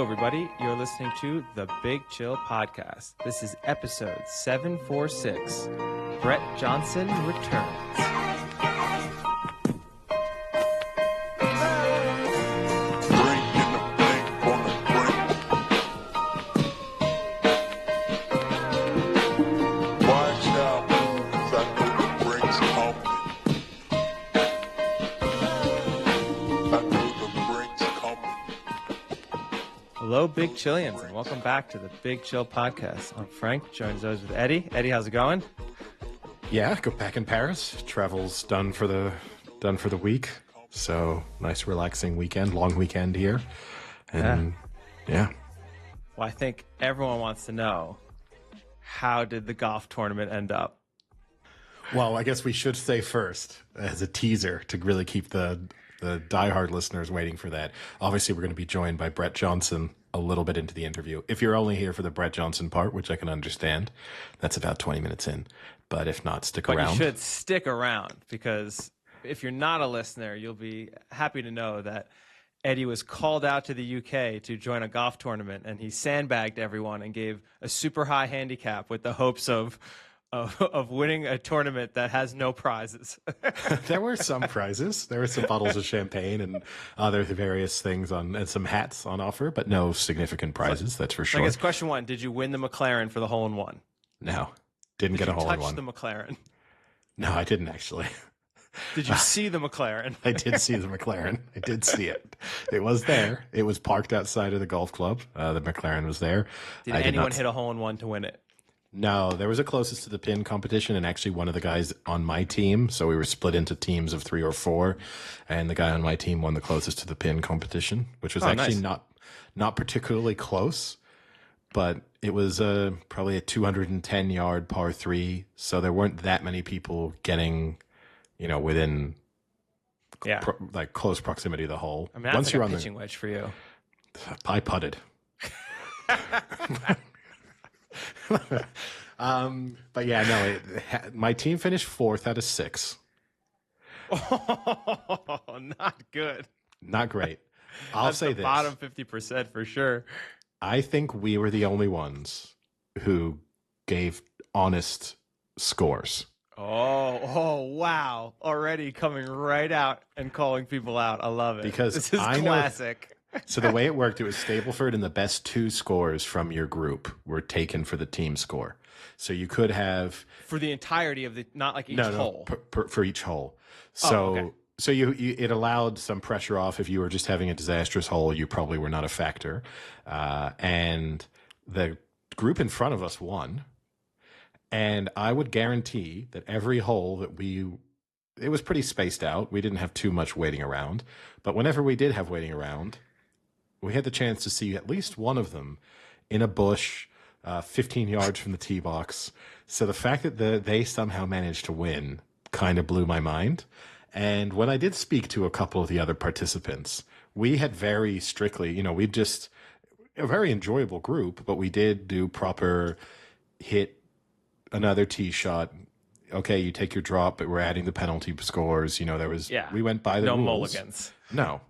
everybody. You're listening to the Big Chill Podcast. This is episode 746. Brett Johnson returns. Hello, Big Chillians, and welcome back to the Big Chill Podcast. I'm Frank, joined as always with Eddie. Eddie, how's it going? Yeah, go back in Paris. Travel's done for the week. So nice, relaxing weekend, long weekend here, and yeah. Well, I think everyone wants to know, how did the golf tournament end up? Well, I guess we should say first as a teaser to really keep the diehard listeners waiting for that. Obviously, we're going to be joined by Brett Johnson a little bit into the interview. If you're only here for the Brett Johnson part, which I can understand, that's about 20 minutes in. But if not, stick around. But you should stick around, because if you're not a listener, you'll be happy to know that Eddie was called out to the UK to join a golf tournament, and he sandbagged everyone and gave a super high handicap with the hopes of winning a tournament that has no prizes. There were some prizes. There were some bottles of champagne and other various things and some hats on offer, but no significant prizes, that's for sure. I guess question one, did you win the McLaren for the hole-in-one? No, didn't get a hole-in-one. Did you touch the McLaren? No, I didn't actually. Did you see the McLaren? I did see the McLaren. I did see it. It was there. It was parked outside of the golf club. The McLaren was there. Did anyone hit a hole-in-one to win it? No, there was a closest to the pin competition, and actually one of the guys on my team, so we were split into teams of 3 or 4, and the guy on my team won the closest to the pin competition, which was actually nice. not particularly close, but it was probably a 210-yard par 3, so there weren't that many people getting, within close proximity of the hole. I mean, that's like a pitching wedge for you. I putted. But yeah, no, my team finished 4th out of 6. Oh, not good. Not great. I'll say this. Bottom 50% for sure. I think we were the only ones who gave honest scores. Oh, wow. Already coming right out and calling people out. I love it. Because this is classic. So the way it worked, it was Stableford, and the best 2 scores from your group were taken for the team score. So you could have for the entirety of not like each hole. For each hole. So okay. So you it allowed some pressure off. If you were just having a disastrous hole, you probably were not a factor. And the group in front of us won. And I would guarantee that every hole that it was pretty spaced out. We didn't have too much waiting around. But whenever we did have waiting around, we had the chance to see at least one of them in a bush, 15 yards from the tee box. So the fact that they somehow managed to win kind of blew my mind. And when I did speak to a couple of the other participants, we had very strictly, we just a very enjoyable group, but we did do proper hit another tee shot. Okay, you take your drop, but we're adding the penalty scores. We went by the rules. No mulligans. No.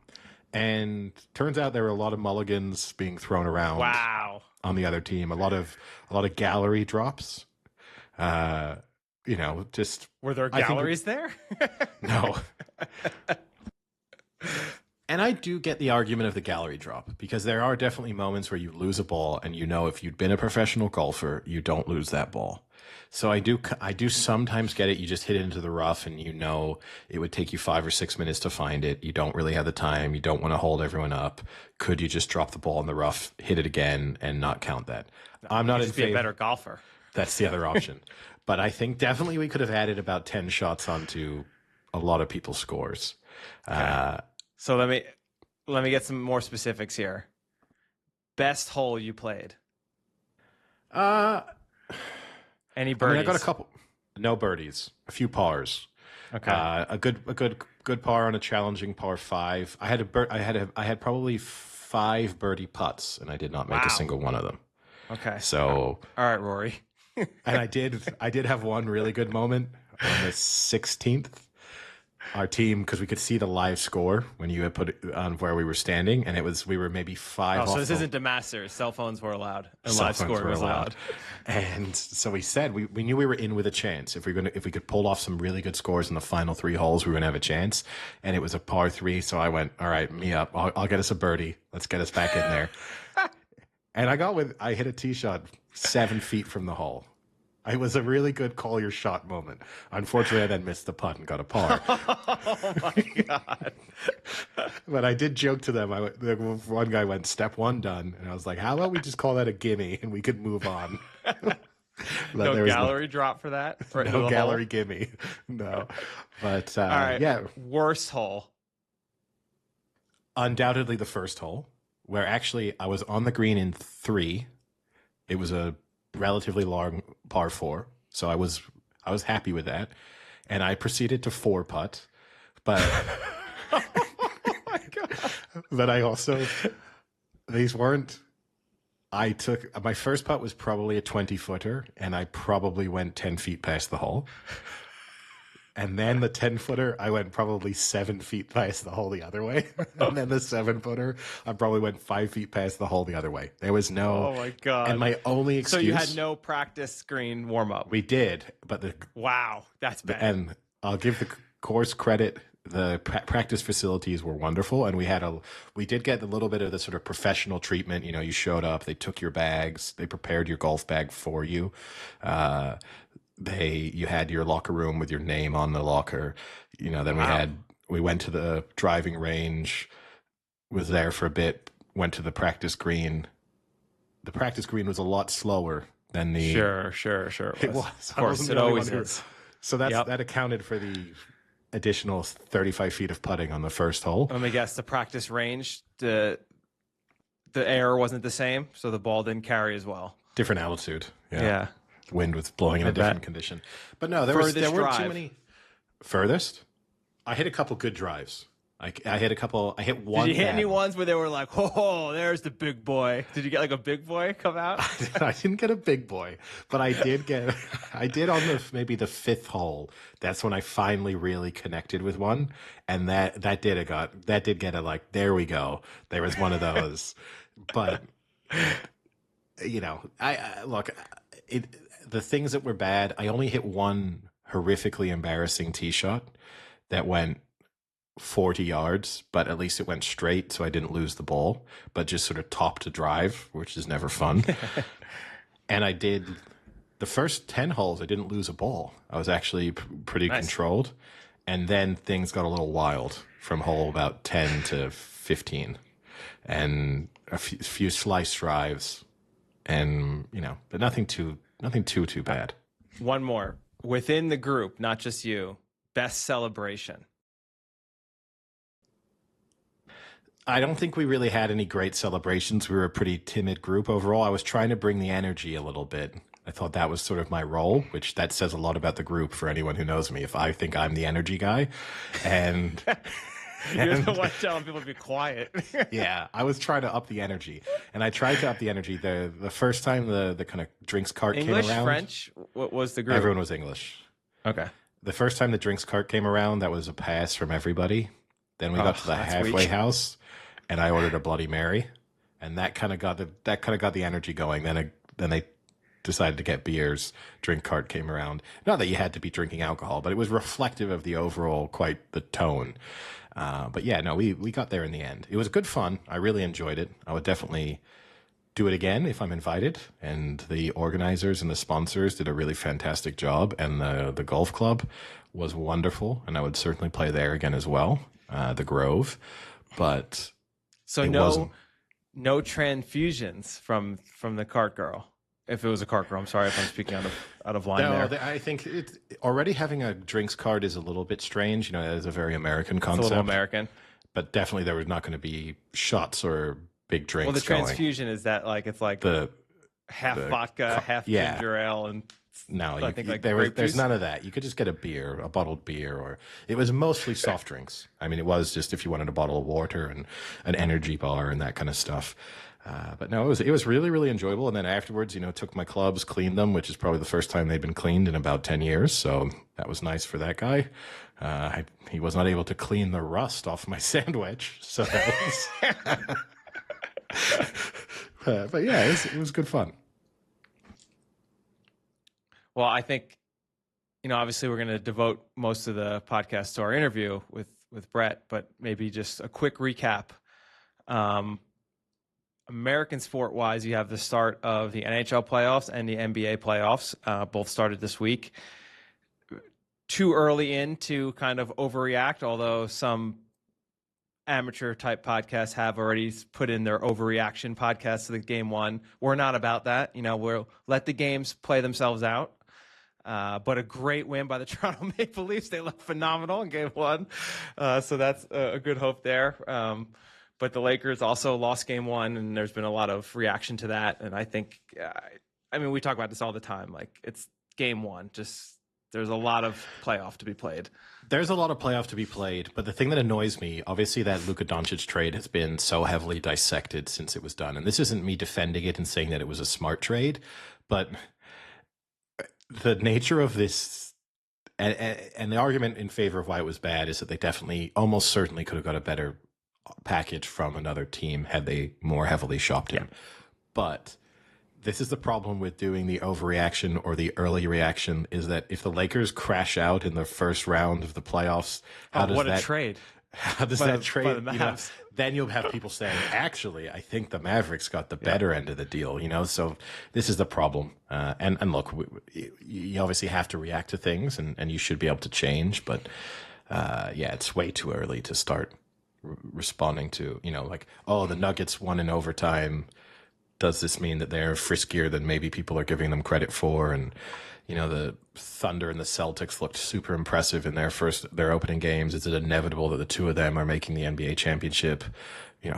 And turns out there were a lot of mulligans being thrown around. Wow. On the other team, a lot of gallery drops. Just were there galleries there? No. And I do get the argument of the gallery drop, because there are definitely moments where you lose a ball, and if you'd been a professional golfer, you don't lose that ball. So I do sometimes get it. You just hit it into the rough, and it would take you 5 or 6 minutes to find it. You don't really have the time. You don't want to hold everyone up. Could you just drop the ball in the rough, hit it again, and not count that? I'm not in favor. Be a better golfer. That's the other option. But I think definitely we could have added about 10 shots onto a lot of people's scores. Okay. So let me get some more specifics here. Best hole you played? Any birdies? I got a couple. No birdies. A few pars. Okay. A good par on a challenging par 5. I had probably 5 birdie putts, and I did not make a single one of them. Okay. So all right, Rory. And I did have one really good moment on the 16th. our team, because we could see the live score when you had put it on where we were standing, and we were maybe 5 off. So this isn't DeMasters. Cell phones were allowed, and Cell live phones scoring were was allowed. And so we said we knew we were in with a chance. If we could pull off some really good scores in the final 3 holes, we were gonna have a chance. And it was a par 3, so I went, all right, me up. I'll get us a birdie. Let's get us back in there. And I hit a tee shot 7 feet from the hole. It was a really good call your shot moment. Unfortunately, I then missed the putt and got a par. Oh my God. But I did joke to them. One guy went, step 1 done. And I was like, how about we just call that a gimme and we could move on? No gallery drop for that? No gallery gimme. No. But all right. yeah. Worst hole. Undoubtedly the first hole, where actually I was on the green in 3. It was a relatively long par 4, so I was happy with that, and I proceeded to 4 putt, but Oh my God. but I also these weren't. I took my first putt was probably a 20-footer, and I probably went 10 feet past the hole. And then the 10-footer, I went probably 7 feet past the hole the other way. And then the 7-footer, I probably went 5 feet past the hole the other way. There was no. Oh my God. And my only excuse. So you had no practice green warm up. We did, but Wow, that's bad. and I'll give the course credit. The practice facilities were wonderful, and we did get a little bit of the sort of professional treatment. You know, you showed up, they took your bags, they prepared your golf bag for you. You had your locker room with your name on the locker. You know, then we went to the driving range, was there for a bit, went to the practice green. The practice green was a lot slower than the. Sure. It was. Of course, it always is. So that accounted for the additional 35 feet of putting on the first hole. Let me guess. The practice range, the air wasn't the same, so the ball didn't carry as well. Different altitude. Yeah. Wind was blowing in a different condition. But no, there weren't too many. Furthest? I hit a couple good drives. I hit one. Did you hit bad any one. ones where they were like, oh, there's the big boy? Did you get like a big boy come out? I didn't get a big boy, but I did on maybe the 5th hole. That's when I finally really connected with one. And that did get a like, there we go. There was one of those. But you know, the things that were bad, I only hit one horrifically embarrassing tee shot that went 40 yards, but at least it went straight, so I didn't lose the ball, but just sort of top to drive, which is never fun. And I did the first 10 holes, I didn't lose a ball. I was actually pretty controlled. And then things got a little wild from hole about 10 to 15, and a few slice drives, and you know, but nothing too bad. One more within the group, not just you. Best celebration. I don't think we really had any great celebrations. We were a pretty timid group overall. I was trying to bring the energy a little bit. I thought that was sort of my role, which that says a lot about the group for anyone who knows me. If I think I'm the energy guy, and you're the one telling people to be quiet. Yeah, I was trying to up the energy, and I tried to up the energy. The first time the kind of drinks cart English, came around, French, what was the group? Everyone was English. Okay. The first time the drinks cart came around, that was a pass from everybody. Then we got to the halfway house, and I ordered a Bloody Mary, and that kind of got the energy going. Then they decided to get beers. Drink cart came around. Not that you had to be drinking alcohol, but it was reflective of the overall the tone. But yeah, no, we got there in the end. It was good fun. I really enjoyed it. I would definitely do it again if I'm invited. And the organizers and the sponsors did a really fantastic job. And the golf club was wonderful. And I would certainly play there again as well. The Grove. But so no transfusions from the cart girl. If it was a cart girl, I'm sorry if I'm speaking out of line there. I think already having a drinks cart is a little bit strange. You know, it is a very American concept. It's a little American. But definitely there was not going to be shots or big drinks. Well, the transfusion is that like it's like the half vodka, half ginger ale, and no, there's none of that. You could just get a bottled beer, or it was mostly soft drinks. I mean, it was just if you wanted a bottle of water and an energy bar and that kind of stuff. But no, it was really, really enjoyable. And then afterwards, took my clubs, cleaned them, which is probably the first time they've been cleaned in about 10 years. So that was nice for that guy. He was not able to clean the rust off my sandwich. So that was, but yeah, it was good fun. Well, I think, obviously we're going to devote most of the podcast to our interview with Brett, but maybe just a quick recap. American sport-wise, you have the start of the NHL playoffs and the NBA playoffs. Both started this week. Too early in to kind of overreact, although some amateur-type podcasts have already put in their overreaction podcast to the game one. We're not about that. We'll let the games play themselves out. But a great win by the Toronto Maple Leafs. They look phenomenal in game one. So that's a good hope there. But the Lakers also lost game one, and there's been a lot of reaction to that. And I think, we talk about this all the time. Like, it's game one. Just there's a lot of playoff to be played. There's a lot of playoff to be played. But the thing that annoys me, obviously, that Luka Doncic trade has been so heavily dissected since it was done. And this isn't me defending it and saying that it was a smart trade, but the nature of this and the argument in favor of why it was bad is that they definitely, almost certainly could have got a better package from another team had they more heavily shopped him. Yeah. But this is the problem with doing the overreaction or the early reaction, is that if the Lakers crash out in the first round of the playoffs, how does that trade? How does that trade? Then you'll have people saying, actually, I think the Mavericks got the better end of the deal. So this is the problem. And look, you obviously have to react to things, and you should be able to change. But it's way too early to start responding to, the Nuggets won in overtime. Does this mean that they're friskier than maybe people are giving them credit for? And, the Thunder and the Celtics looked super impressive in their opening games. Is it inevitable that the two of them are making the NBA championship?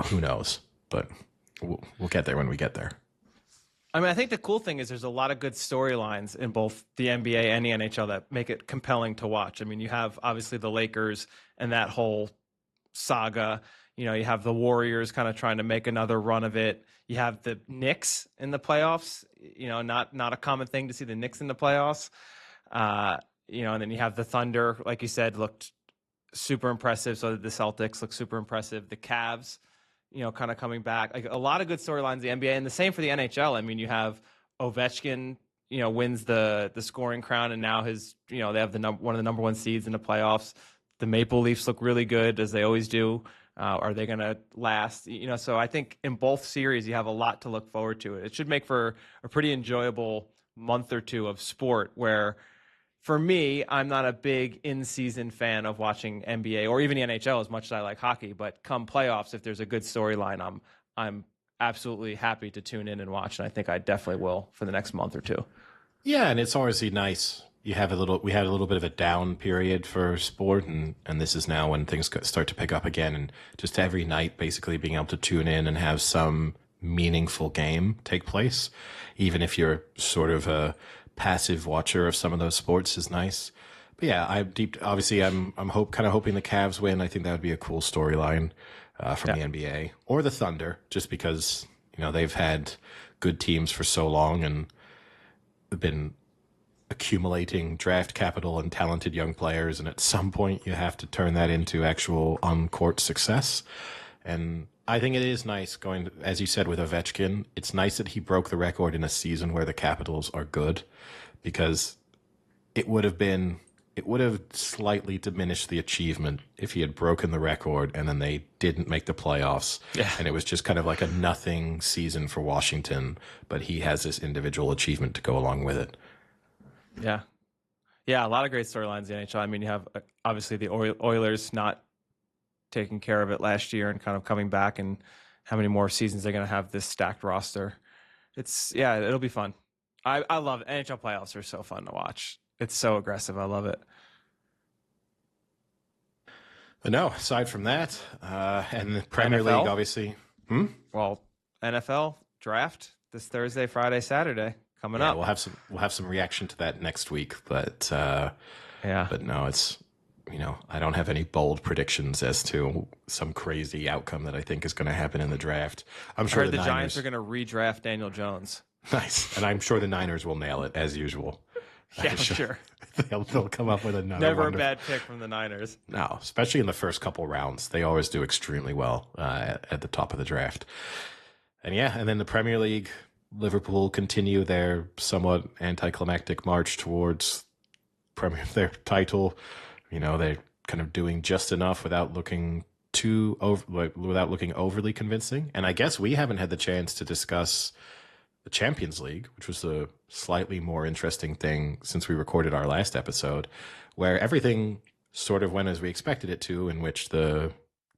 Who knows? But we'll get there when we get there. I think the cool thing is there's a lot of good storylines in both the NBA and the NHL that make it compelling to watch. You have obviously the Lakers and that whole saga. You have the Warriors kind of trying to make another run of it. You have the Knicks in the playoffs. Not a common thing to see the Knicks in the playoffs. And then you have the Thunder, like you said, looked super impressive. So did the Celtics, look super impressive. The Cavs, kind of coming back. Like, a lot of good storylines in the NBA, and the same for the NHL. You have Ovechkin, wins the scoring crown, and now they have one of the number one seeds in the playoffs. The Maple Leafs look really good, as they always do. Are they going to last? So I think in both series, you have a lot to look forward to. It should make for a pretty enjoyable month or two of sport where, for me, I'm not a big in-season fan of watching NBA or even the NHL as much as I like hockey. But come playoffs, if there's a good storyline, I'm absolutely happy to tune in and watch. And I think I definitely will for the next month or two. Yeah, and it's always nice. We had a little bit of a down period for sport, and this is now when things start to pick up again. And just every night, basically being able to tune in and have some meaningful game take place, even if you're sort of a passive watcher of some of those sports, is nice. But yeah, obviously I'm kind of hoping the Cavs win. I think that would be a cool storyline from the NBA, or the Thunder, just because they've had good teams for so long and been accumulating draft capital and talented young players, and at some point you have to turn that into actual on-court success. And I think it is nice going, as you said, with Ovechkin. It's nice that he broke the record in a season where the Capitals are good, because it would have slightly diminished the achievement if he had broken the record and then they didn't make the playoffs. Yeah. And it was just kind of like a nothing season for Washington, but he has this individual achievement to go along with it. Yeah. Yeah, a lot of great storylines in the NHL. You have obviously the Oilers not taking care of it last year and kind of coming back, and how many more seasons they're going to have this stacked roster. It'll be fun. I love it. NHL playoffs are so fun to watch. It's so aggressive. I love it. But no, aside from that, and the Premier NFL? League, obviously. Well, NFL draft this Thursday, Friday, Saturday. Coming up. We'll have some reaction to that next week, but but no, I don't have any bold predictions as to some crazy outcome that I think is going to happen in the draft. I'm sure I heard the Niners, Giants are going to redraft Daniel Jones. nice, and I'm sure the Niners will nail it as usual. Yeah, I'm sure. They'll come up with another. Never wonderful... a bad pick from the Niners. No, especially in the first couple rounds, they always do extremely well at the top of the draft. And then the Premier League, Liverpool continue their somewhat anticlimactic march towards their title. They're kind of doing just enough without looking without looking overly convincing. And I guess we haven't had the chance to discuss the Champions League, which was a slightly more interesting thing since we recorded our last episode, where everything sort of went as we expected it to, in which the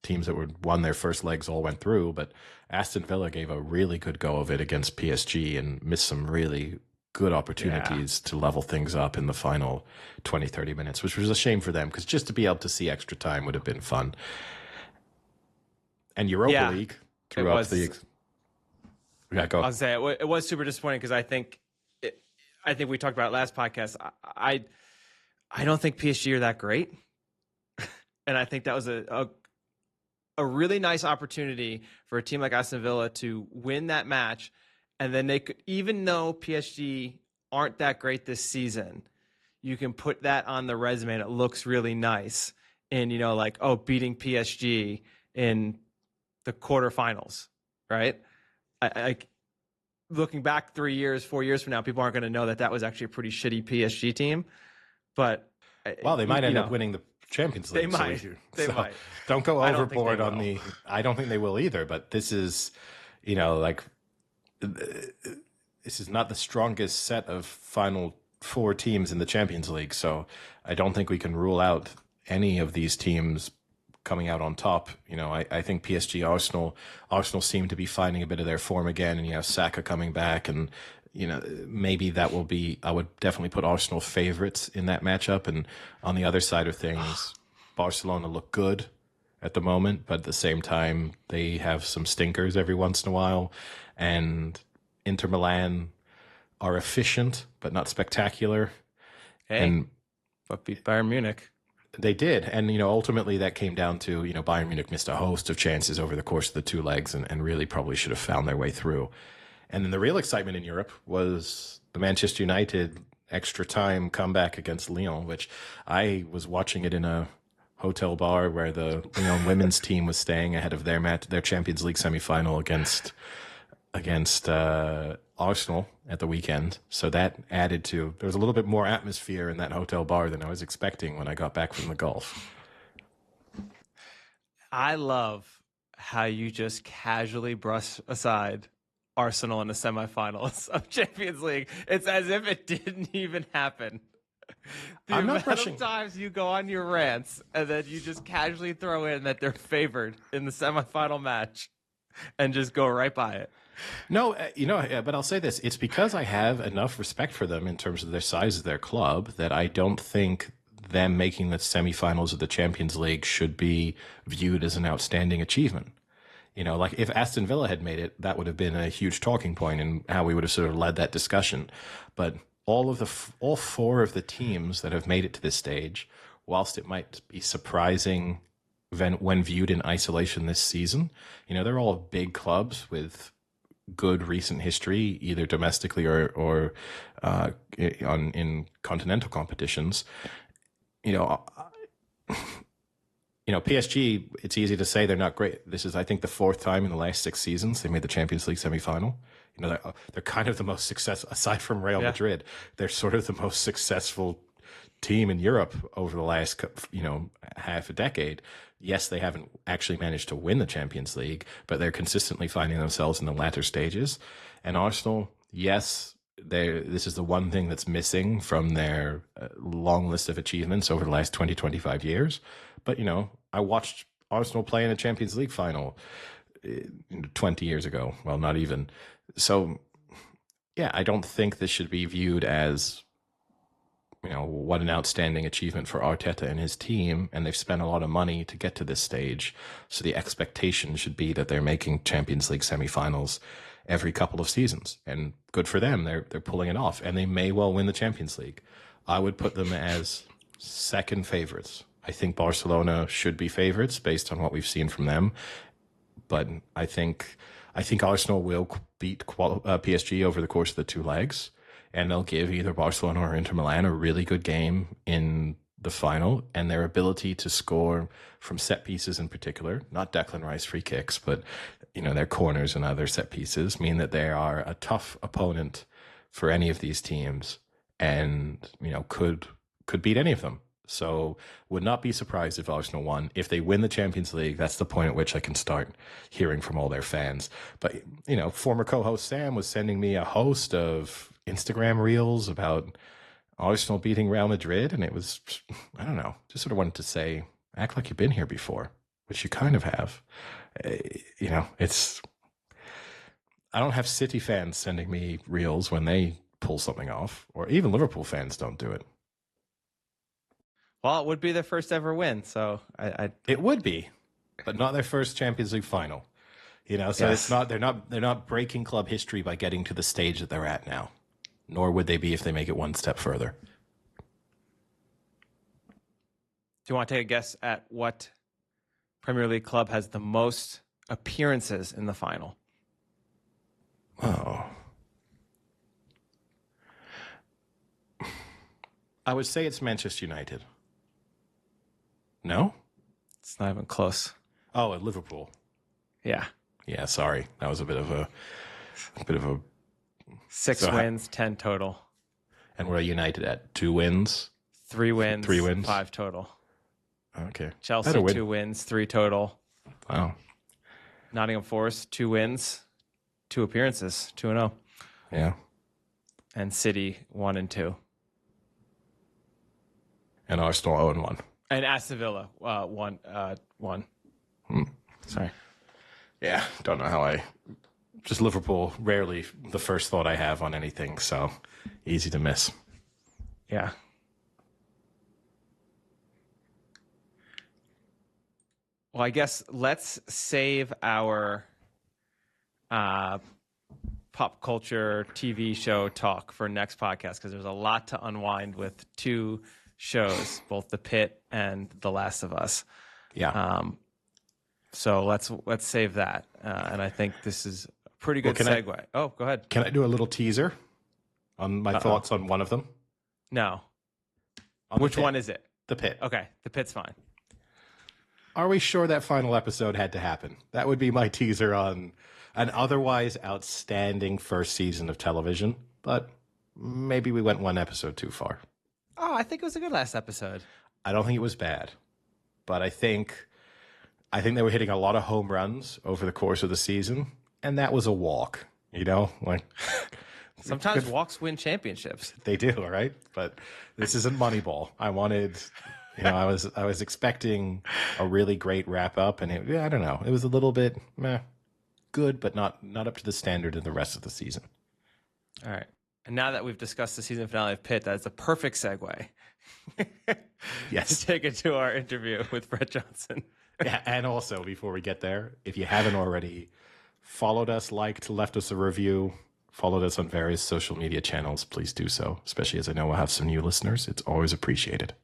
teams that won their first legs all went through. But Aston Villa gave a really good go of it against PSG and missed some really good opportunities to level things up in the final 20, 30 minutes, which was a shame for them, because just to be able to see extra time would have been fun. And Europa League throughout the... Yeah, go. I'll say it was super disappointing, because I think we talked about it last podcast. I don't think PSG are that great. And I think that was a really nice opportunity for a team like Aston Villa to win that match. And then they could, even though PSG aren't that great this season, you can put that on the resume and it looks really nice. And, beating PSG in the quarterfinals, right? I looking back 3 years, 4 years from now, people aren't going to know that was actually a pretty shitty PSG team. But they might end up winning the Champions League. They might. Don't go overboard on the. I don't think they will either. But this is, this is not the strongest set of final four teams in the Champions League. So I don't think we can rule out any of these teams coming out on top. I think PSG, Arsenal seem to be finding a bit of their form again, and you have Saka coming back, and maybe that will be. I would definitely put Arsenal favorites in that matchup. And on the other side of things, Barcelona look good at the moment, but at the same time, they have some stinkers every once in a while, and Inter Milan are efficient but not spectacular. But beat Bayern Munich. They did. And, ultimately that came down to, Bayern Munich missed a host of chances over the course of the two legs and really probably should have found their way through. And then the real excitement in Europe was the Manchester United extra time comeback against Lyon, which I was watching it in a hotel bar where the Lyon women's team was staying ahead of their Champions League semifinal against Arsenal at the weekend. So that added to, there was a little bit more atmosphere in that hotel bar than I was expecting when I got back from the Gulf. I love how you just casually brush aside Arsenal in the semifinals of Champions League. It's as if it didn't even happen. I'm not brushing. Times you go on your rants and then you just casually throw in that they're favored in the semifinal match and just go right by it. No, but I'll say this. It's because I have enough respect for them in terms of their size of their club that I don't think them making the semifinals of the Champions League should be viewed as an outstanding achievement. Like if Aston Villa had made it, that would have been a huge talking point in how we would have sort of led that discussion. But all four of the teams that have made it to this stage, whilst it might be surprising when viewed in isolation this season, they're all big clubs with good recent history, either domestically or in continental competitions. PSG, it's easy to say they're not great. This is, I think, the fourth time in the last 6 seasons they made the Champions League semifinal. They're kind of the most successful, aside from Real Madrid, they're sort of the most successful team in Europe over the last, half a decade. Yes, they haven't actually managed to win the Champions League, but they're consistently finding themselves in the latter stages. And Arsenal, yes, this is the one thing that's missing from their long list of achievements over the last 20, 25 years. But, I watched Arsenal play in a Champions League final 20 years ago. Well, not even. So, I don't think this should be viewed as, what an outstanding achievement for Arteta and his team. And they've spent a lot of money to get to this stage. So the expectation should be that they're making Champions League semifinals every couple of seasons. And good for them. They're pulling it off. And they may well win the Champions League. I would put them as second favorites I think Barcelona should be favorites based on what we've seen from them. But I think Arsenal will beat PSG over the course of the two legs, and they'll give either Barcelona or Inter Milan a really good game in the final. And their ability to score from set pieces in particular, not Declan Rice free kicks, but their corners and other set pieces, mean that they are a tough opponent for any of these teams, and could beat any of them. So would not be surprised if Arsenal won. If they win the Champions League, that's the point at which I can start hearing from all their fans. But, former co-host Sam was sending me a host of Instagram reels about Arsenal beating Real Madrid. And it was, I don't know, just sort of wanted to say, act like you've been here before, which you kind of have. I don't have City fans sending me reels when they pull something off, or even Liverpool fans don't do it. Well, it would be their first ever win, so it would be, but not their first Champions League final. So yes. It's not they're not breaking club history by getting to the stage that they're at now, nor would they be if they make it one step further. Do you want to take a guess at what Premier League club has the most appearances in the final? Oh, I would say it's Manchester United. No? It's not even close. Oh, at Liverpool. Yeah. Yeah, sorry. That was a bit of a 6 wins, 10 total. And we're United at 2 wins? 3 wins. 3 wins. 5 total. Okay. Chelsea, 2 wins, 3 total. Wow. Nottingham Forest, 2 wins, 2 appearances, 2-0. Yeah. And City, 1 and 2. And Arsenal 0-1. And Aston Villa, 1. Sorry. Yeah, don't know how just Liverpool, rarely the first thought I have on anything, so easy to miss. Yeah. Well, I guess let's save our pop culture TV show talk for next podcast, because there's a lot to unwind with 2 shows, both The Pit and The Last of Us. Yeah. So let's save that. And I think this is a pretty good segue. Oh, go ahead. Can I do a little teaser on my thoughts on one of them? No. Which one is it? The Pit. Okay. The Pit's fine. Are we sure that final episode had to happen? That would be my teaser on an otherwise outstanding first season of television, but maybe we went one episode too far. Oh, I think it was a good last episode. I don't think it was bad, but I think they were hitting a lot of home runs over the course of the season, and that was a walk, like sometimes walks win championships. They do, right? But this isn't Moneyball. I wanted, I was expecting a really great wrap up, and I don't know, it was a little bit good, but not up to the standard of the rest of the season. All right. And now that we've discussed the season finale of Pitt, that's a perfect segue. Yes. To take it to our interview with Brett Johnson. Yeah, and also, before we get there, if you haven't already followed us, liked, left us a review, followed us on various social media channels, please do so, especially as I know we'll have some new listeners. It's always appreciated.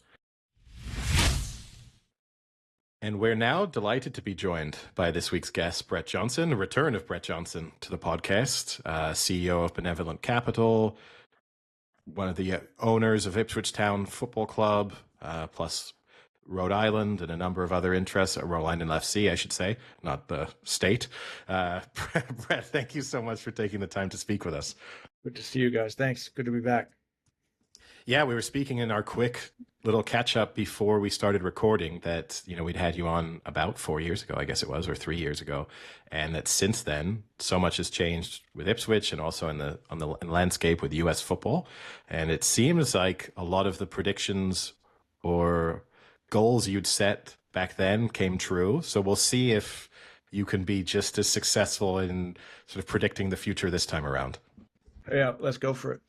And we're now delighted to be joined by this week's guest, Brett Johnson, a return of Brett Johnson to the podcast, CEO of Benevolent Capital, one of the owners of Ipswich Town Football Club, plus Rhode Island and a number of other interests, Rhode Island F.C., I should say, not the state. Brett, thank you so much for taking the time to speak with us. Good to see you guys. Thanks. Good to be back. Yeah, we were speaking in our quick little catch-up before we started recording that, we'd had you on about 4 years ago, I guess it was, or 3 years ago, and that since then, so much has changed with Ipswich and also in the landscape with U.S. football. And it seems like a lot of the predictions or goals you'd set back then came true. So we'll see if you can be just as successful in sort of predicting the future this time around. Yeah, let's go for it.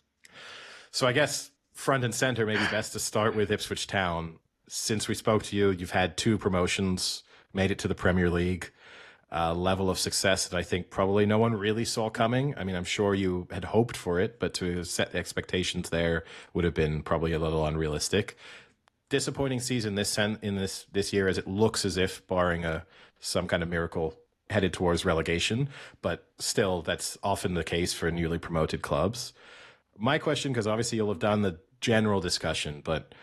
So I guess front and center, maybe best to start with Ipswich Town. Since we spoke to you, you've had 2 promotions, made it to the Premier League, level of success that I think probably no one really saw coming. I mean, I'm sure you had hoped for it, but to set the expectations there would have been probably a little unrealistic. disappointing season this year, as it looks as if, barring some kind of miracle, headed towards relegation. But still, that's often the case for newly promoted clubs. My question, because obviously you'll have done the general discussion, but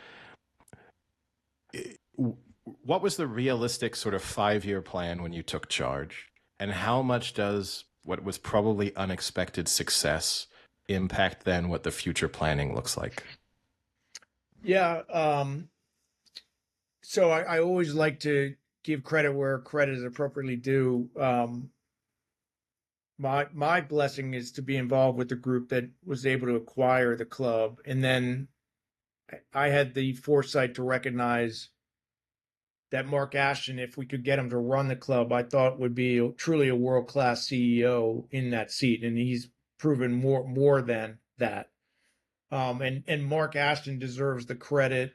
what was the realistic sort of 5-year plan when you took charge, and how much does what was probably unexpected success impact then what the future planning looks like? Yeah. So I always like to give credit where credit is appropriately due. My blessing is to be involved with the group that was able to acquire the club, and then I had the foresight to recognize that Mark Ashton, if we could get him to run the club, I thought would be truly a world-class CEO in that seat, and he's proven more than that. And Mark Ashton deserves the credit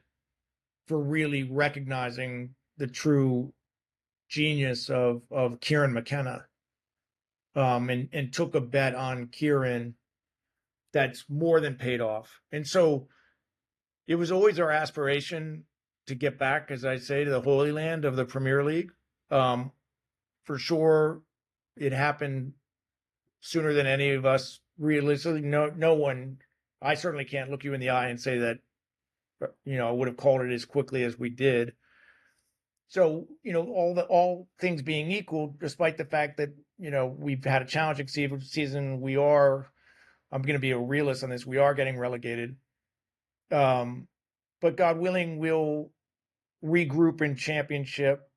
for really recognizing the true genius of Kieran McKenna, and took a bet on Kieran that's more than paid off. And so it was always our aspiration to get back, as I say, to the Holy Land of the Premier League. For sure, it happened sooner than any of us realistically. No one. I certainly can't look you in the eye and say that I would have called it as quickly as we did. So all things being equal, despite the fact that we've had a challenging season, I'm going to be a realist on this. We are getting relegated. But God willing, we'll regroup in championship.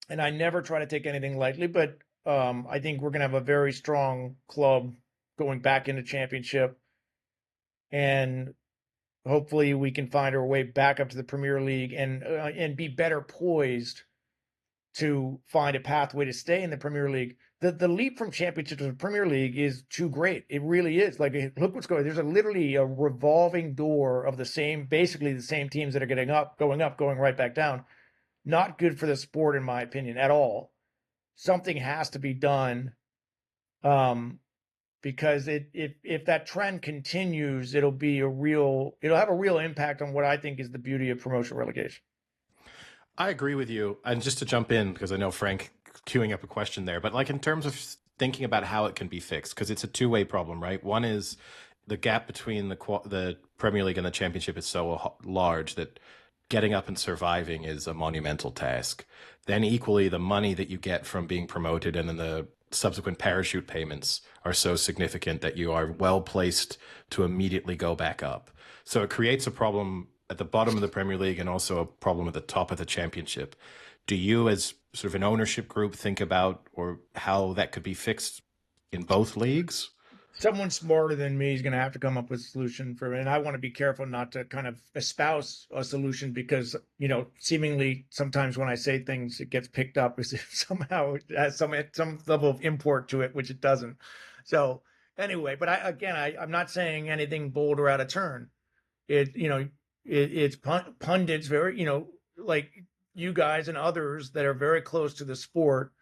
And I never try to take anything lightly, but I think we're going to have a very strong club going back into championship. And hopefully we can find our way back up to the Premier League and be better poised to find a pathway to stay in the Premier League. The leap from championship to the Premier League is too great. It really is. Like, look what's going. There's literally a revolving door of basically the same teams that are going right back down. Not good for the sport, in my opinion, at all. Something has to be done, because if that trend continues, it'll have a real impact on what I think is the beauty of promotion relegation. I agree with you. And just to jump in, because I know Frank queuing up a question there, but like in terms of thinking about how it can be fixed, because it's a two-way problem, right? One is the gap between the Premier League and the Championship is so large that getting up and surviving is a monumental task. Then equally, the money that you get from being promoted and then the subsequent parachute payments are so significant that you are well placed to immediately go back up. So it creates a problem at the bottom of the Premier League and also a problem at the top of the Championship. Do you, as sort of an ownership group, think about or how that could be fixed in both leagues? Someone smarter than me is going to have to come up with a solution for it. And I want to be careful not to kind of espouse a solution because, seemingly sometimes when I say things, it gets picked up as if somehow it has some level of import to it, which it doesn't. So anyway, but I'm not saying anything bold or out of turn. It's pundits, very, like you guys and others that are very close to the sport.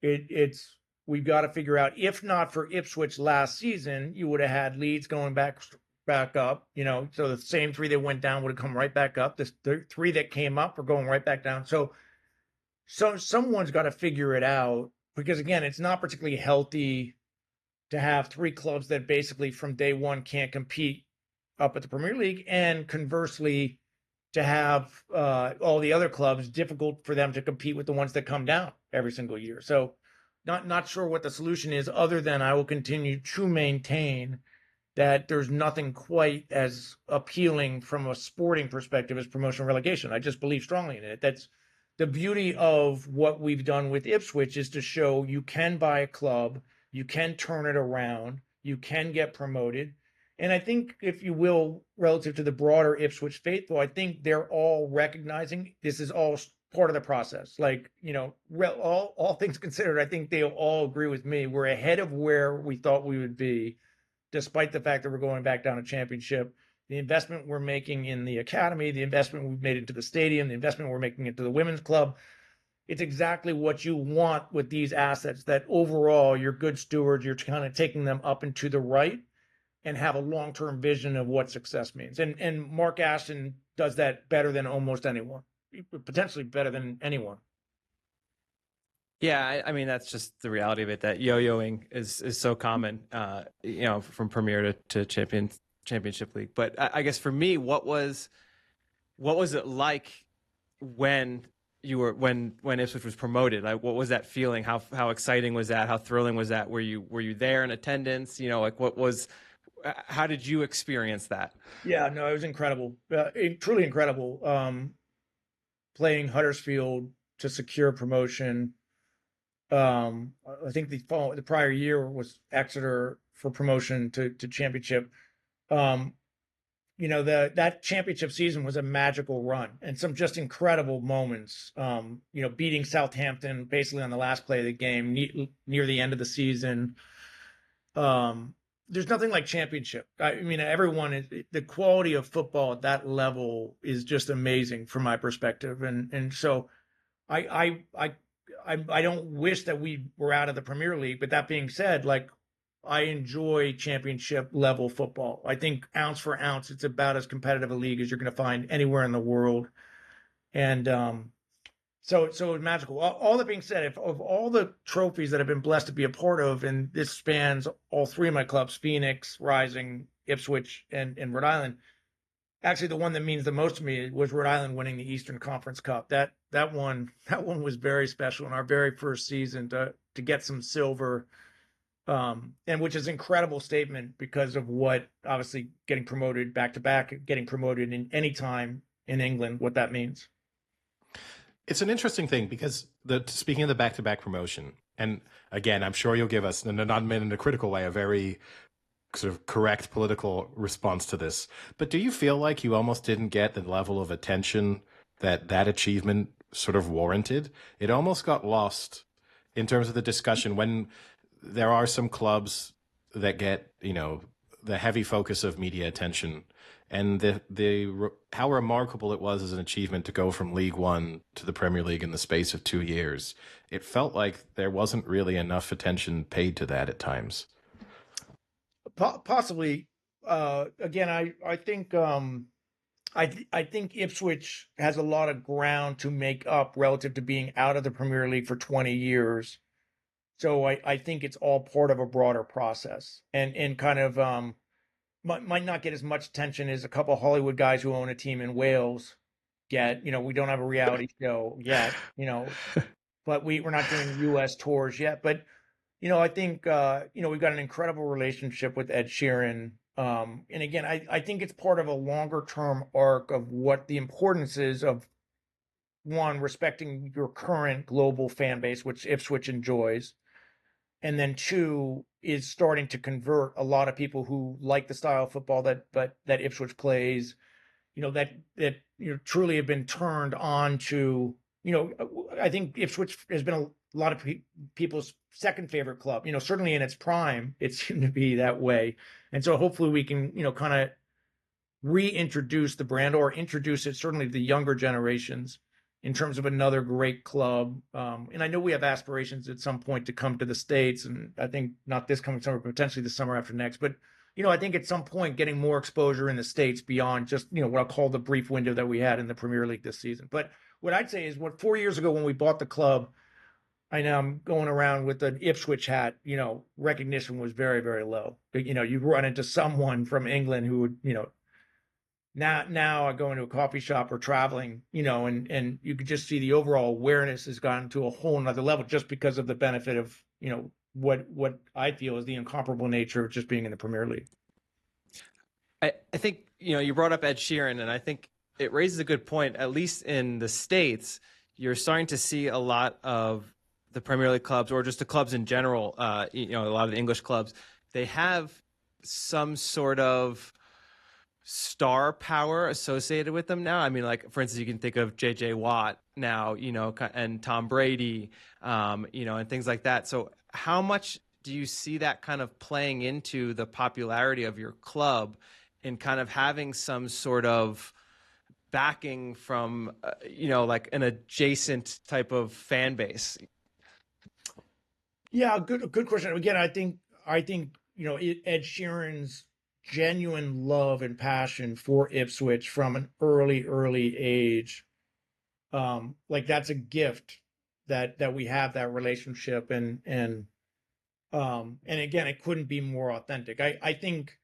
We've got to figure out, if not for Ipswich last season, you would have had Leeds going back up, so the same 3 that went down would have come right back up. The 3 that came up are going right back down. So someone's got to figure it out, because again, it's not particularly healthy to have 3 clubs that basically from day one can't compete up at the Premier League, and conversely to have all the other clubs difficult for them to compete with the ones that come down every single year. So not sure what the solution is, other than I will continue to maintain that there's nothing quite as appealing from a sporting perspective as promotion relegation. I just believe strongly in it. That's the beauty of what we've done with Ipswich, is to show you can buy a club, you can turn it around, you can get promoted. And I think, if you will, relative to the broader Ipswich faithful, I think they're all recognizing this is all part of the process. Like, all things considered, I think they all agree with me. We're ahead of where we thought we would be, despite the fact that we're going back down to championship. The investment we're making in the academy, the investment we've made into the stadium, the investment we're making into the women's club, it's exactly what you want with these assets, that overall you're good stewards, you're kind of taking them up and to the right, and have a long-term vision of what success means. And Mark Ashton does that better than almost anyone, potentially better than anyone. Yeah, I mean that's just the reality of it. That yo-yoing is so common, from Premier to Championship League. But I guess for me, what was it like when when Ipswich was promoted? Like, what was that feeling? How exciting was that? How thrilling was that? Were you there in attendance? How did you experience that? Yeah, no, it was incredible, truly incredible. Playing Huddersfield to secure promotion. I think the prior year was Exeter for promotion to Championship. Um, that championship season was a magical run and some just incredible moments. Beating Southampton basically on the last play of the game near the end of the season. There's nothing like championship. I mean, the quality of football at that level is just amazing from my perspective. And so I don't wish that we were out of the Premier League, but that being said, like, I enjoy championship level football. I think ounce for ounce, it's about as competitive a league as you're going to find anywhere in the world. And so it was magical. All that being said, if of all the trophies that I've been blessed to be a part of, and this spans all three of my clubs, Phoenix, Rising, Ipswich, and Rhode Island, actually the one that means the most to me was Rhode Island winning the Eastern Conference Cup. That one was very special in our very first season to get some silver. And which is an incredible statement because of what obviously getting promoted back to back, getting promoted in any time in England, what that means. It's an interesting thing because speaking of the back-to-back promotion, and again, I'm sure you'll give us, and not in a critical way, a very sort of correct political response to this. But do you feel like you almost didn't get the level of attention that achievement sort of warranted? It almost got lost in terms of the discussion when there are some clubs that get, the heavy focus of media attention, and how remarkable it was as an achievement to go from League One to the Premier League in the space of 2 years. It felt like there wasn't really enough attention paid to that at times. Possibly. Again, I think I think Ipswich has a lot of ground to make up relative to being out of the Premier League for 20 years. So I think it's all part of a broader process, and kind of might not get as much attention as a couple of Hollywood guys who own a team in Wales get. We don't have a reality show yet, but we're not doing US tours yet. But I think we've got an incredible relationship with Ed Sheeran. And again, I think it's part of a longer term arc of what the importance is of, one, respecting your current global fan base, which Ipswich enjoys. And then two is starting to convert a lot of people who like the style of football that Ipswich plays, that truly have been turned on to, I think Ipswich has been a lot of people's second favorite club. Certainly in its prime, it seemed to be that way. And so hopefully we can, kind of reintroduce the brand, or introduce it certainly to the younger generations, in terms of another great club. And I know we have aspirations at some point to come to the States, and I think not this coming summer, but potentially the summer after next. But, I think at some point getting more exposure in the States beyond just, what I'll call the brief window that we had in the Premier League this season. But what I'd say is 4 years ago when we bought the club, I know I'm going around with an Ipswich hat, recognition was very, very low. But, you run into someone from England who would, now I go into a coffee shop or traveling, and you could just see the overall awareness has gotten to a whole nother level just because of the benefit of, what I feel is the incomparable nature of just being in the Premier League. I think, you brought up Ed Sheeran, and I think it raises a good point. At least in the States, you're starting to see a lot of the Premier League clubs, or just the clubs in general, a lot of the English clubs, they have some sort of star power associated with them now. I mean, like, for instance, you can think of J.J. Watt now, and Tom Brady, and things like that. So how much do you see that kind of playing into the popularity of your club in kind of having some sort of backing from, like an adjacent type of fan base? Yeah, good question. Again, I think Ed Sheeran's genuine love and passion for Ipswich from an early age. Like that's a gift that we have that relationship, and again, it couldn't be more authentic. I think,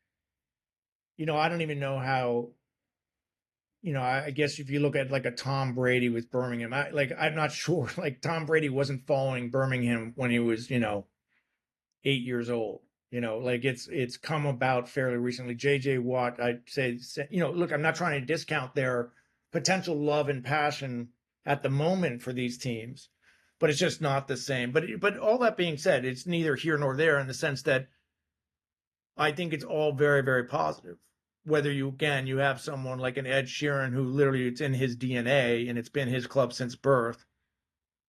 I don't even know how, I guess if you look at like a Tom Brady with Birmingham, I'm not sure, like Tom Brady wasn't following Birmingham when he was, 8 years old. Like it's come about fairly recently. JJ Watt, I'd say, look, I'm not trying to discount their potential love and passion at the moment for these teams, but it's just not the same. But all that being said, it's neither here nor there in the sense that I think it's all very, very positive. Whether you have someone like an Ed Sheeran who literally it's in his DNA and it's been his club since birth,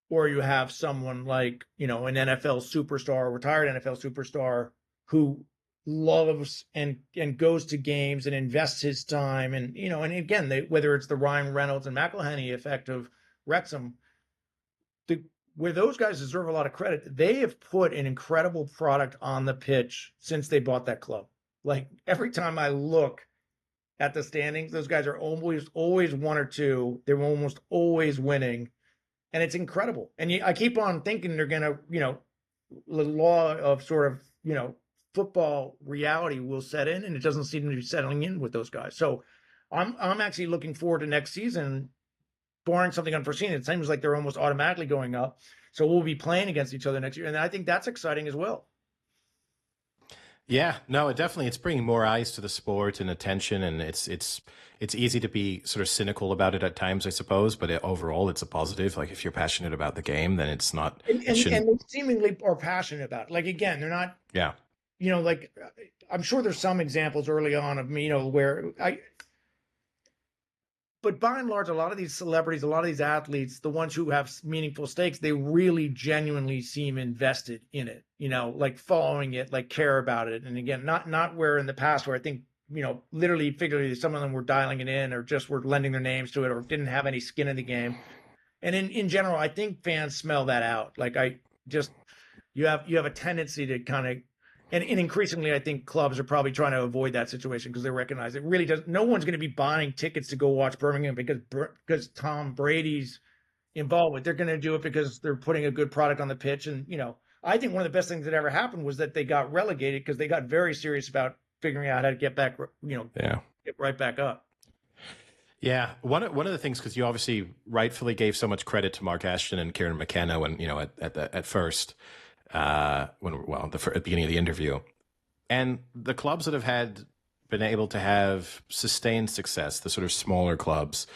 or you have someone like, an NFL superstar, retired NFL superstar who loves and goes to games and invests his time. And, and again, whether it's the Ryan Reynolds and McElhenney effect of Wrexham, where those guys deserve a lot of credit, they have put an incredible product on the pitch since they bought that club. Like every time I look at the standings, those guys are always one or two. They're almost always winning. And it's incredible. And I keep on thinking they're going to, the law of sort of, football reality will set in, and it doesn't seem to be settling in with those guys. So I'm actually looking forward to next season, barring something unforeseen. It seems like they're almost automatically going up. So we'll be playing against each other next year. And I think that's exciting as well. Yeah, no, it's bringing more eyes to the sport and attention, and it's easy to be sort of cynical about it at times, I suppose, but overall it's a positive. Like if you're passionate about the game, then it's not. And they seemingly are passionate about it. Like again, they're not. Yeah. Like I'm sure there's some examples early on of me, where but by and large, a lot of these celebrities, a lot of these athletes, the ones who have meaningful stakes, they really genuinely seem invested in it, like following it, like care about it. And again, not where in the past where I think, literally, figuratively, some of them were dialing it in or just were lending their names to it or didn't have any skin in the game. And in general, I think fans smell that out. Like you have a tendency to kind of, and increasingly, I think clubs are probably trying to avoid that situation because they recognize it really does. No one's going to be buying tickets to go watch Birmingham because Tom Brady's involved with. They're going to do it because they're putting a good product on the pitch. And I think one of the best things that ever happened was that they got relegated because they got very serious about figuring out how to get back. Get right back up. Yeah, one of the things, because you obviously rightfully gave so much credit to Mark Ashton and Kieran McKenna when at first. At the beginning of the interview, and the clubs that have been able to have sustained success, the sort of smaller clubs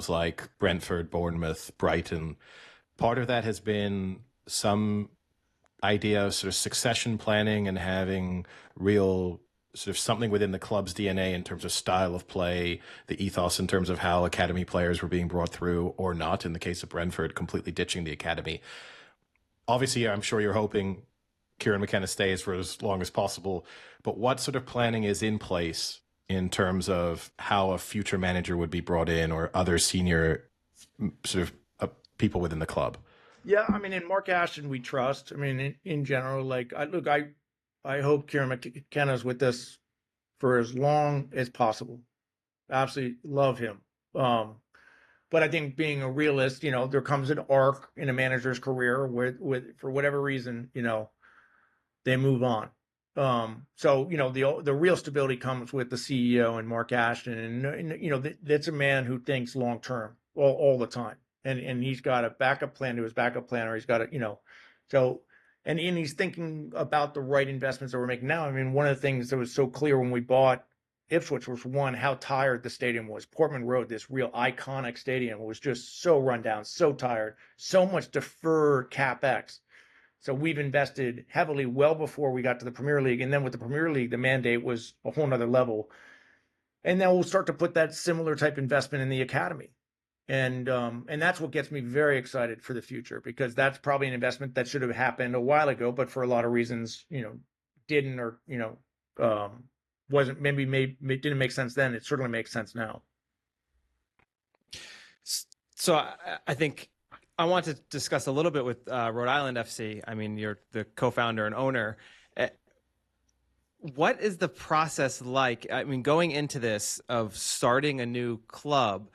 like Brentford, Bournemouth, Brighton, part of that has been some idea of sort of succession planning and having real sort of something within the club's DNA in terms of style of play, the ethos in terms of how academy players were being brought through or not. In the case of Brentford, completely ditching the academy. Obviously, I'm sure you're hoping Kieran McKenna stays for as long as possible, but what sort of planning is in place in terms of how a future manager would be brought in or other senior sort of people within the club? Yeah, I mean, in Mark Ashton, we trust. I mean, in general, like, I hope Kieran McKenna's with us for as long as possible. Absolutely love him. But I think being a realist, there comes an arc in a manager's career with for whatever reason, they move on. So the real stability comes with the CEO and Mark Ashton, and that's a man who thinks long term all the time, and he's got a backup plan to his backup plan, or he's got so. And he's thinking about the right investments that we're making now. I mean, one of the things that was so clear when we bought Ipswich was, one, how tired the stadium was. Portman Road, this real iconic stadium, was just so run down, so tired, so much deferred CapEx. So we've invested heavily well before we got to the Premier League. And then with the Premier League, the mandate was a whole nother level. And then we'll start to put that similar type investment in the academy. And that's what gets me very excited for the future, because that's probably an investment that should have happened a while ago, but for a lot of reasons, didn't, or, wasn't, maybe didn't make sense then. It certainly makes sense now. So I think I want to discuss a little bit with Rhode Island FC. I mean, you're the co-founder and owner. what is the process like? I mean, going into this of starting a new club,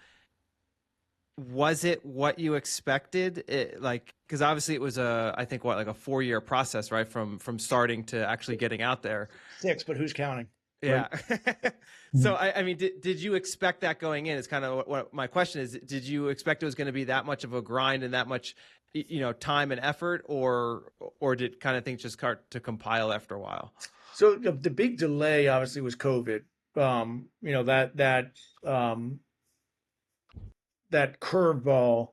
was it what you expected? Because obviously it was I think like a 4-year process, right? From starting to actually getting out there. 6, but who's counting? Yeah. Right? So, I mean, did you expect that going in? It's kind of what my question is. Did you expect it was going to be that much of a grind and that much, time and effort, or did kind of things just start to compile after a while? So the big delay obviously was COVID. Um, that curveball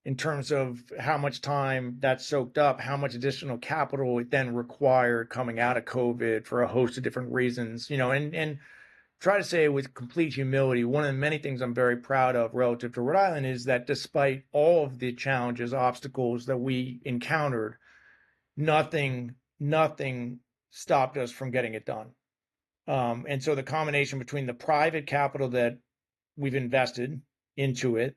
in terms of how much time that soaked up, how much additional capital it then required coming out of COVID for a host of different reasons, and try to say with complete humility, one of the many things I'm very proud of relative to Rhode Island is that despite all of the challenges, obstacles that we encountered, nothing stopped us from getting it done. And so the combination between the private capital that we've invested into it,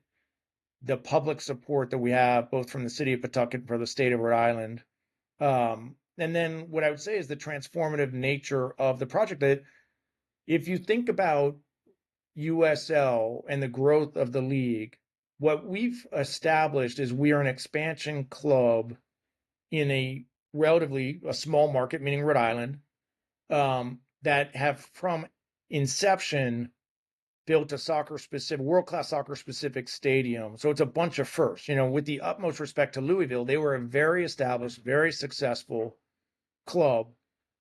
the public support that we have both from the city of Pawtucket and for the state of Rhode Island, and then what I would say is the transformative nature of the project. That if you think about USL and the growth of the league, what we've established is we are an expansion club in a small market, meaning Rhode Island, that have from inception built a world-class soccer specific stadium. So it's a bunch of firsts. With the utmost respect to Louisville, they were a very established, very successful club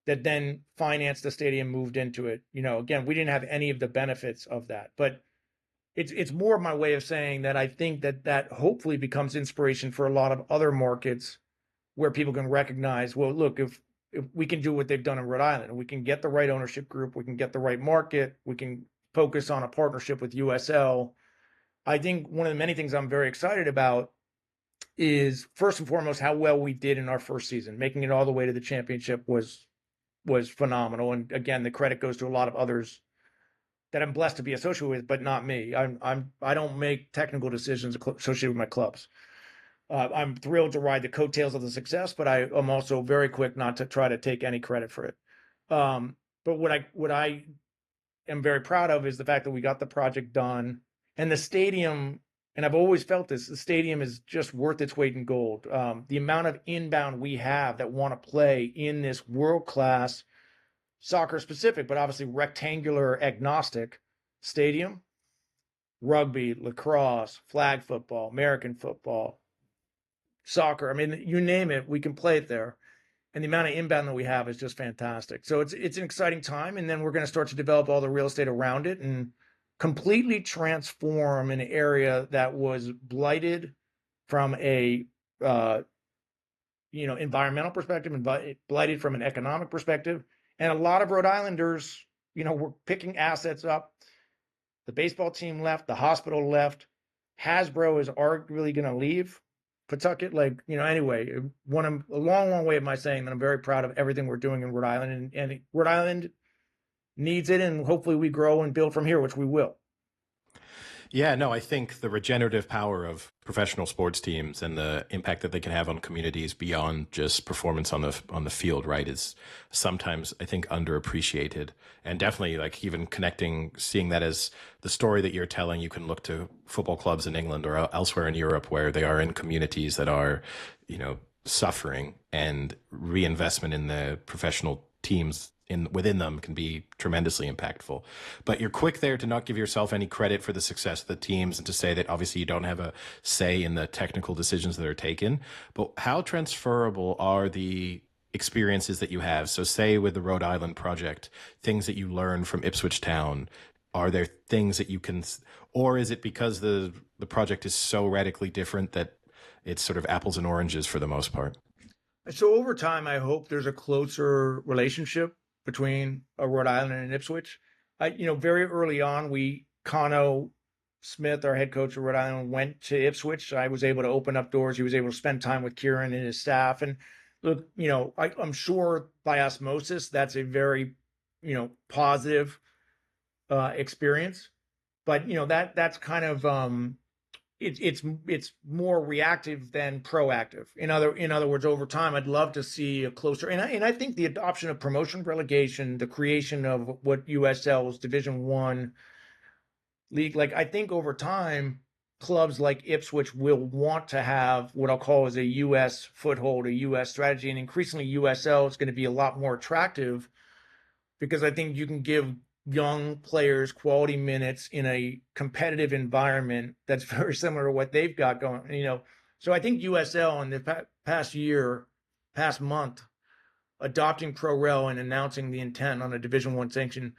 that then financed the stadium, moved into it. Again, we didn't have any of the benefits of that, but it's more of my way of saying that I think that hopefully becomes inspiration for a lot of other markets where people can recognize, well, look, if we can do what they've done in Rhode Island, we can get the right ownership group, we can get the right market, we can focus on a partnership with USL. I think one of the many things I'm very excited about is first and foremost how well we did in our first season. Making it all the way to the championship was phenomenal. And again, the credit goes to a lot of others that I'm blessed to be associated with, but not me. I don't make technical decisions associated with my clubs. I'm thrilled to ride the coattails of the success, but I am also very quick not to try to take any credit for it. But what I am very proud of is the fact that we got the project done, and the stadium. And I've always felt this: the stadium is just worth its weight in gold. The amount of inbound we have that want to play in this world-class soccer specific, but obviously rectangular agnostic stadium, rugby, lacrosse, flag football, American football, soccer. I mean, you name it, we can play it there. And the amount of inbound that we have is just fantastic. So it's an exciting time. And then we're going to start to develop all the real estate around it and completely transform an area that was blighted from a environmental perspective and blighted from an economic perspective. And a lot of Rhode Islanders, were picking assets up. The baseball team left, the hospital left. Hasbro is arguably going to leave Pawtucket. Anyway, a long way of my saying that I'm very proud of everything we're doing in Rhode Island, and Rhode Island needs it, and hopefully we grow and build from here, which we will. Yeah, no, I think the regenerative power of professional sports teams and the impact that they can have on communities beyond just performance on the field, right, is sometimes I think underappreciated. And definitely like even seeing that as the story that you're telling, you can look to football clubs in England or elsewhere in Europe where they are in communities that are, suffering, and reinvestment in the professional teams within them can be tremendously impactful. But you're quick there to not give yourself any credit for the success of the teams and to say that obviously you don't have a say in the technical decisions that are taken. But how transferable are the experiences that you have? So say with the Rhode Island project, things that you learn from Ipswich Town, are there things that you can, or is it because the project is so radically different that it's sort of apples and oranges for the most part? So over time, I hope there's a closer relationship between Rhode Island and Ipswich. Very early on, Cano Smith, our head coach of Rhode Island, went to Ipswich. I was able to open up doors. He was able to spend time with Kieran and his staff. And look, I'm sure by osmosis, that's a very, positive experience. But, that's kind of it's more reactive than proactive. In other words, over time, I'd love to see a closer, and I think the adoption of promotion relegation, the creation of what USL's Division 1 league, like I think over time, clubs like Ipswich will want to have what I'll call as a U.S. foothold, a U.S. strategy, and increasingly USL is going to be a lot more attractive because I think you can give young players quality minutes in a competitive environment that's very similar to what they've got going. So I think USL in the past month, adopting Pro Rel and announcing the intent on a Division 1 sanction,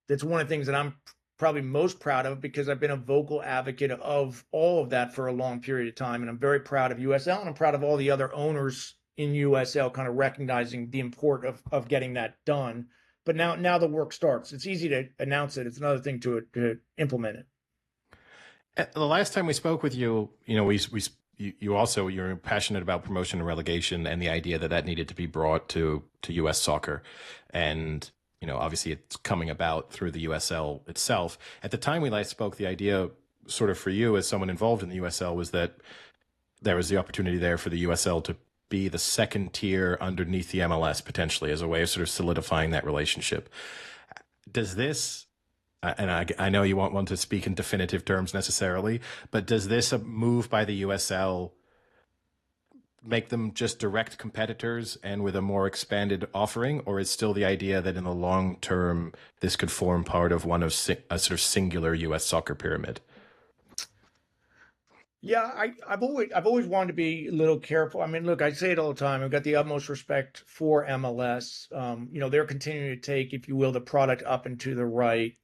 that's one of the things that I'm probably most proud of because I've been a vocal advocate of all of that for a long period of time. And I'm very proud of USL, and I'm proud of all the other owners in USL kind of recognizing the import of getting that done. But now the work starts. It's easy to announce it. It's another thing to implement it. The last time we spoke with you, you're passionate about promotion and relegation and the idea that needed to be brought to U.S. soccer. And, obviously it's coming about through the USL itself. At the time we last spoke, the idea sort of for you as someone involved in the USL was that there was the opportunity there for the USL to be the second tier underneath the MLS potentially as a way of sort of solidifying that relationship. Does this, and I know you won't want to speak in definitive terms necessarily, but does this move by the USL make them just direct competitors and with a more expanded offering, or is still the idea that in the long term this could form part of a sort of singular U.S. soccer pyramid? Yeah, I've always wanted to be a little careful. I mean, look, I say it all the time. I've got the utmost respect for MLS. They're continuing to take, if you will, the product up and to the right.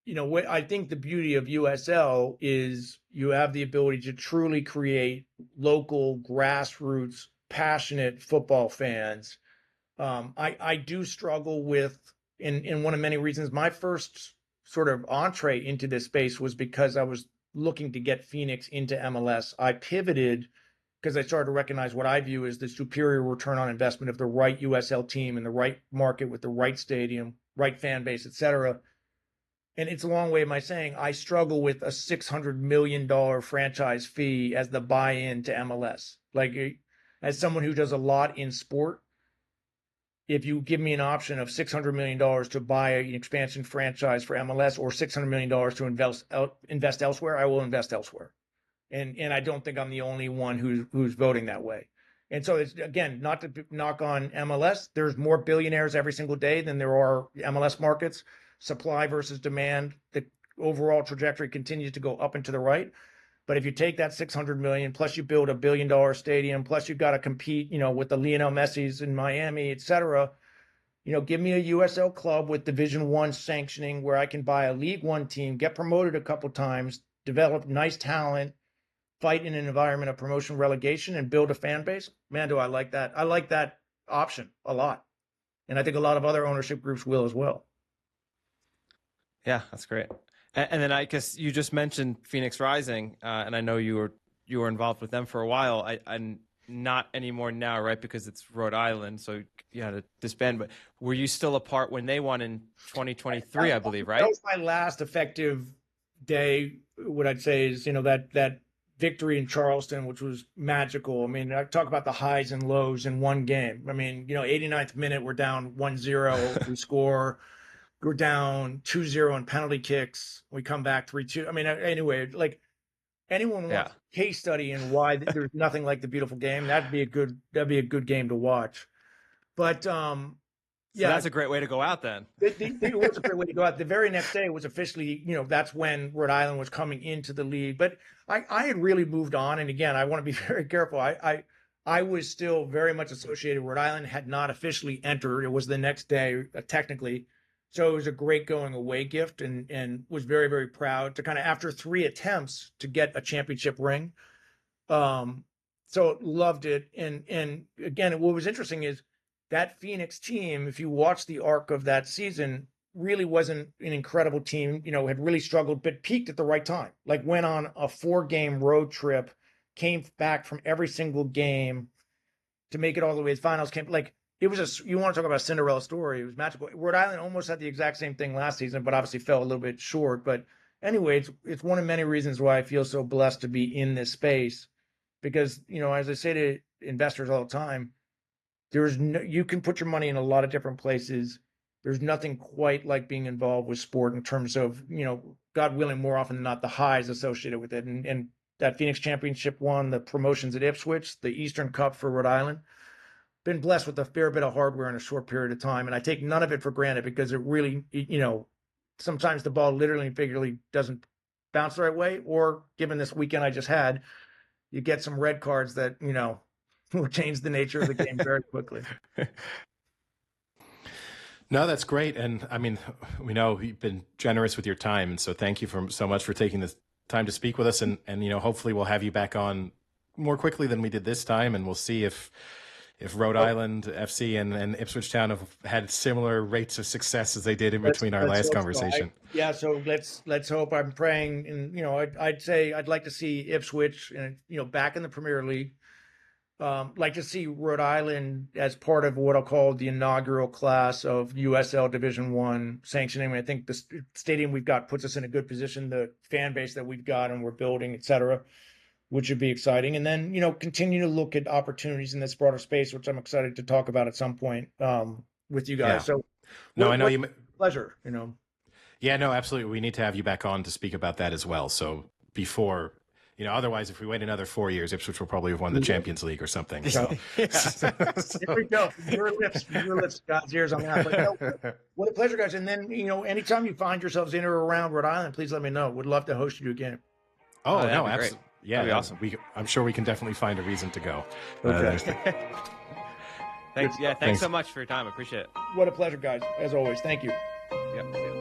What I think the beauty of USL is you have the ability to truly create local grassroots, passionate football fans. I do struggle with, in one of many reasons, my first sort of entree into this space was because I was looking to get Phoenix into MLS. I pivoted because I started to recognize what I view as the superior return on investment of the right USL team in the right market with the right stadium, right fan base, et cetera. And it's a long way of my saying I struggle with a $600 million franchise fee as the buy-in to MLS. Like, as someone who does a lot in sport, if you give me an option of $600 million to buy an expansion franchise for MLS or $600 million to invest elsewhere, I will invest elsewhere. And I don't think I'm the only one who's voting that way. And so it's, again, not to knock on MLS. There's more billionaires every single day than there are MLS markets. Supply versus demand, the overall trajectory continues to go up and to the right. But if you take that 600 million, plus you build $1 billion stadium, plus you've got to compete, with the Lionel Messi's in Miami, et cetera, give me a USL club with Division 1 sanctioning where I can buy a League One team, get promoted a couple times, develop nice talent, fight in an environment of promotion relegation, and build a fan base. Man, do I like that. I like that option a lot. And I think a lot of other ownership groups will as well. Yeah, that's great. And then I guess you just mentioned Phoenix Rising, and I know you were involved with them for a while. I'm not anymore now, right? Because it's Rhode Island, so you had to disband. But were you still a part when they won in 2023, I believe, right? That was my last effective day. What I'd say is, that victory in Charleston, which was magical. I mean, I talk about the highs and lows in one game. I mean, 89th minute, we're down 1-0, we score. We're down 2-0 on penalty kicks. We come back 3-2. I mean, anyway, like anyone wants a case study in why there's nothing like the beautiful game, that'd be a good game to watch. But so that's a great way to go out then. It was a great way to go out. The very next day was officially, that's when Rhode Island was coming into the league. But I had really moved on. And again, I want to be very careful. I was still very much associated. Rhode Island had not officially entered. It was the next day, technically. So it was a great going away gift, and was very, very proud to kind of, after 3 attempts, to get a championship ring. So loved it. And again, what was interesting is that Phoenix team, if you watch the arc of that season, really wasn't an incredible team, had really struggled, but peaked at the right time. Like, went on a 4-game road trip, came back from every single game to make it all the way to the finals. It was you want to talk about a Cinderella story. It was magical. Rhode Island almost had the exact same thing last season, but obviously fell a little bit short. But anyway, it's one of many reasons why I feel so blessed to be in this space, because, as I say to investors all the time, you can put your money in a lot of different places. There's nothing quite like being involved with sport in terms of, God willing, more often than not, the highs associated with it. And that Phoenix Championship one, the promotions at Ipswich, the Eastern Cup for Rhode Island, been blessed with a fair bit of hardware in a short period of time. And I take none of it for granted, because it really, sometimes the ball literally and figuratively doesn't bounce the right way. Or given this weekend I just had, you get some red cards that, will change the nature of the game very quickly. No, that's great. And I mean, we know you've been generous with your time. And so thank you so much for taking this time to speak with us. And hopefully we'll have you back on more quickly than we did this time. And we'll see if Rhode Island F.C. and Ipswich Town have had similar rates of success as they did in between our last conversation. So let's hope. I'm praying. And, I'd say I'd like to see Ipswich, back in the Premier League. Like to see Rhode Island as part of what I'll call the inaugural class of USL Division I sanctioning. I think the stadium we've got puts us in a good position, the fan base that we've got and we're building, et cetera, which would be exciting. And then, continue to look at opportunities in this broader space, which I'm excited to talk about at some point with you guys. Yeah. So, no, I know you. Pleasure, Yeah, no, absolutely. We need to have you back on to speak about that as well. So before. Otherwise, if we wait another 4 years, Ipswich will probably have won the Champions League or something. So, Here we go. Your lips, God's ears on that. But what a pleasure, guys. And then, anytime you find yourselves in or around Rhode Island, please let me know. Would love to host you again. Oh no, absolutely. Yeah, that'd be awesome. I'm sure we can definitely find a reason to go. Okay. Thanks. Yeah, thanks so much for your time. I appreciate it. What a pleasure, guys. As always, thank you. Yep.